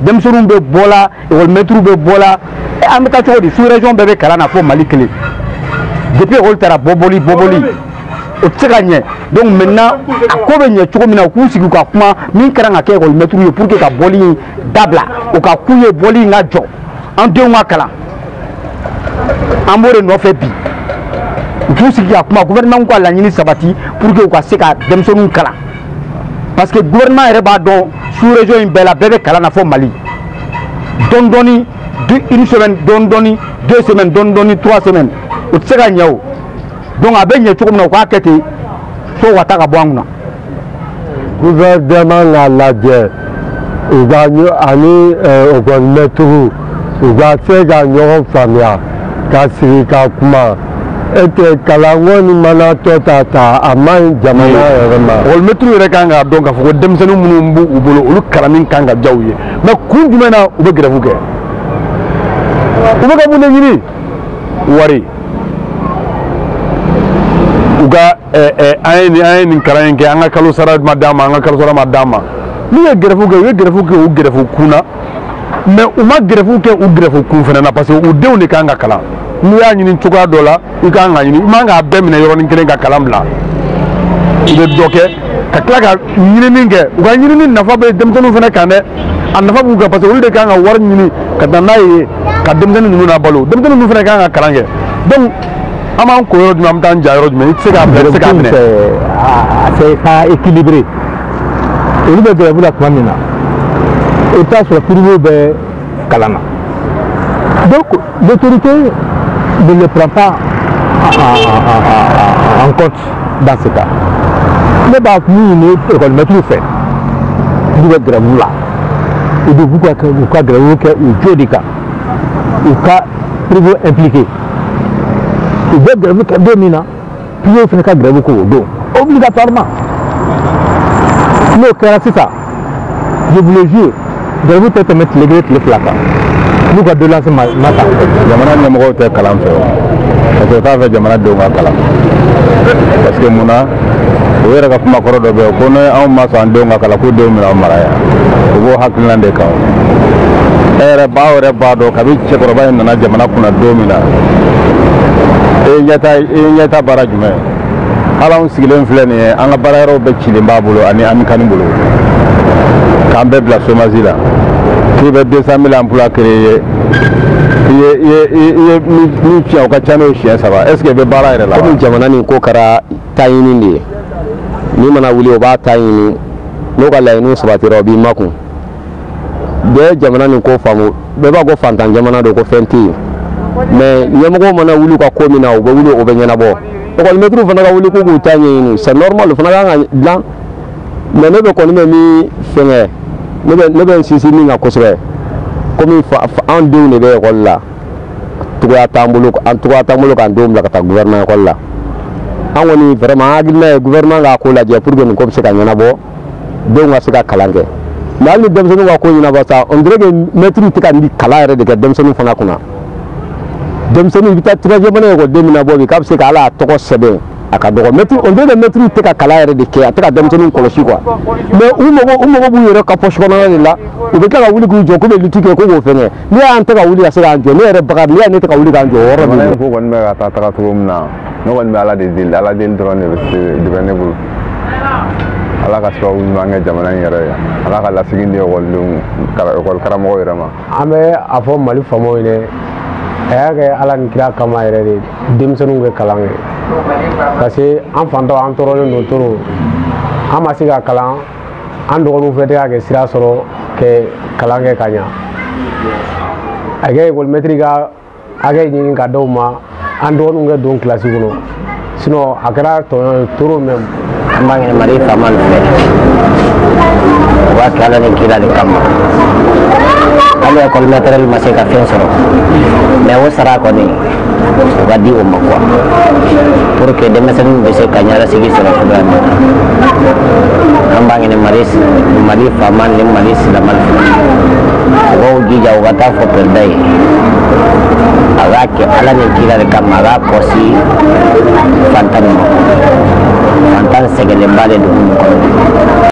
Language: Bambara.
denmisɛnninw bɛ bɔ la école-maîtres bɛ bɔ la an bɛ taa cogo di sous-région bɛɛ bɛ kalan na fo Mali kelen depuis école taara bɔbɔli o tɛ se ka ɲɛ donc maintenant a ko bɛ ɲɛ cogo min na u k'u sigi ka kuma min kɛra ka kɛ école-maîtres ye pour que ka bɔli in dabila o ka k'u ye bɔli in ka jɔ an denw ka kalan an b'o de nɔfɛ bi u k'u sigi ka kuma gouvernement ka laɲini sabati pour que u ka se ka denmisɛnninw kalan parce que gouvernement yɛrɛ b'a dɔn sous-région in bɛɛ la bɛɛ bɛ kalan na fo Mali dɔɔni dɔɔni une semaine dɔɔni dɔɔni 2 semaines dɔɔni dɔɔni 3 semaines o tɛ se ka ɲɛ o donc a bɛ ɲɛ cogo min na u k'a kɛ ten fo ka taa ka bɔ an kunna. Gouvernement k'a lajɛ u ka ani école-maîtres u ka se ka ɲɔgɔn faamuya ka sigi ka kuma e tɛ kalanko ni mana tɔ ta a ma ɲi jamana yɛrɛ ma. école-maîtres yɛrɛ kan k'a dɔn k'a fɔ ko denmisɛnnin minnu b'u bolo olu kalanni kan ka diya u ye mais kun jumɛn na u bɛ grève kɛ u bɛ ka mun de ɲini wari u ka an ye nin kalan in kɛ an ka kalo sara ma d'a ma an ka kalo sara ma d'a ma n'u ye grève kɛ u ye grève kɛ u grève kun na mais u ma grève kɛ u grève kun fana na parce que u denw de kan ka kalan n'u y'a ɲini cogoya dɔ la i kan ka ɲini i man k'a bɛɛ minɛ yɔrɔnin kelen ka kalan bila u bɛ dɔ kɛ ka tila ka ɲinini kɛ u ka ɲinini nafa bɛ denmisɛnninw fana kan dɛ a nafa b'u kan parce que olu de kan ka wari ɲini ka taa n'a ye ka denmisɛnnin ninnu labalo denmisɛnnin ninnu fana kan ka kalan kɛ donc an b'an ko yɔrɔ jumɛn an bɛ taa an ja yɔrɔ jumɛn i tɛ se k'a bila i tɛ se k'a minɛ. c'est ka équilibré olu bɛ grève la tuma min na i bɛ taa sɔrɔ privé bɛ kalan na donc l'autorité ne le prend pas en compte dans ce cas. Ne b'a min ɲini école-maîtres fɛ n'u bɛ grève la u ka grève kɛ u jo de kan u ka privé impliqué u bɛ grève kɛ don min na privé fana ka grève k'o don obligatoirement n'o kɛra sisan je vous le jure grève tɛ tɛmɛ tile kelen tile fila kan n'u ka doléance ma ta. Jamana ɲɛmɔgɔw tɛ kalan fɛ o parce que u t'a fɛ jamana denw ka kalan parce que munna o yɛrɛ ka kuma kɔrɔ dɔ bɛ yen ko ni anw ma sɔn an denw ka kalan k'u denw bɛna mara yan u b'o hakilina de kan e yɛrɛ b'a dɔn kabi cɛkɔrɔba in nana jamana kunna don min na e ɲɛ ta baara jumɛn hali anw sigilen filɛ nin ye an ka baara yɔrɔw bɛɛ cilen b'a bolo ani amikani bolo k'an bɛɛ bila chômage la k'i bɛ 200 000 emplois créer i ye min tiɲɛ o ka ca n'o siɲɛ 3 est ce que i bɛ baara yɛrɛ la wa. Komi jamana nin ko kɛra taɲini de ye min mana wuli o b'a ta ɲini n'o ka laɲiniw sabatira o b'i makun bɛɛ jamana nin ko faamu bɛɛ b'a ko fantan jamana don ko fɛn tɛ yen mais ɲɛmɔgɔw mana wuli ka ko min na u bɛ wuli o bɛ ɲɛnabɔ école-maîtres fana ka wuli k'u k'u ta ɲɛɲini c'est normal o fana kan ka dilan mais ne bɛ kɔni bɛ min fɛngɛ ne bɛ n sinsin min kan kosɛbɛ komi an denw de bɛ école la cogoya t'an bolo k'an denw bila ka taa gouvernement école la an kɔni vraiment an hakilina ye gouvernement k'a ko lajɛ pour que nin ko bɛ se ka ɲɛnabɔ denw ka se ka kalan kɛ mais hali ni denmisɛnninw ka ko ɲɛnabɔ sa on dirait que maître tɛ ka nin kalan yɛrɛ de kɛ denmisɛnninw fana kunna denmisɛnninw i bɛ taa 3e année école min na bɔ bi k'a bɛ se ka ala a tɔgɔ sɛbɛn a ka dɔgɔ maître on dirait que maître tɛ ka kalan yɛrɛ de kɛ a tɛ ka denmisɛnninw kɔlɔsi quoi mais u mago b'u yɛrɛ ka poche kɔnɔna de la u bɛ tila ka wuli k'u jɔ k'u bɛ lutte kɛ ko k'o fɛngɛ n'i y'an tɛ ka wuli ka se k'an jɔ ne yɛrɛ Bakari n'i y'a ne tɛ ka wuli k'an jɔ o yɔrɔ de ko kɔni bɛ ka taa taga cogo min na ne kɔni bɛ ala deli dɔrɔn de bɛ ne bolo ala ka sababu ɲuman kɛ jamana in yɛrɛ ye ala ka lasigi di école karamɔgɔw yɛrɛ ma. An bɛ a fɔ Mali faamaw ye a y'a kɛ ala ni kira kama yɛrɛ de denmisɛnninw bɛ kalan kɛ parce que an fantanw an tɔɔrɔlen don trop an ma se ka kalan an dɔgɔninw fɛ tɛ ka kɛ sira sɔrɔ kɛ kalan kɛ ka ɲa a kɛ école-maître ka hakɛ ɲini ka d'aw ma an dɔgɔninw kɛ don kilasi kɔnɔ sinon a kɛra tɔɲɔ ye trop même. An b'a ɲini Mali faama fɛ u b'a kɛ ala ni kira de kama hali école-maître ma se ka fɛn sɔrɔ mais o sara kɔni o ka di o ma quoi pour que denmisɛnninw bɛ se ka ɲɛnasigi sɔrɔ cogoya min na an b'a ɲini Mali faama ni Mali silamɛ fɛ u b'u jija u ka taa fɔ président ye a k'a kɛ ala ni kira de kama a k'a kɔsi fantan ma fantan sɛgɛnlenba de don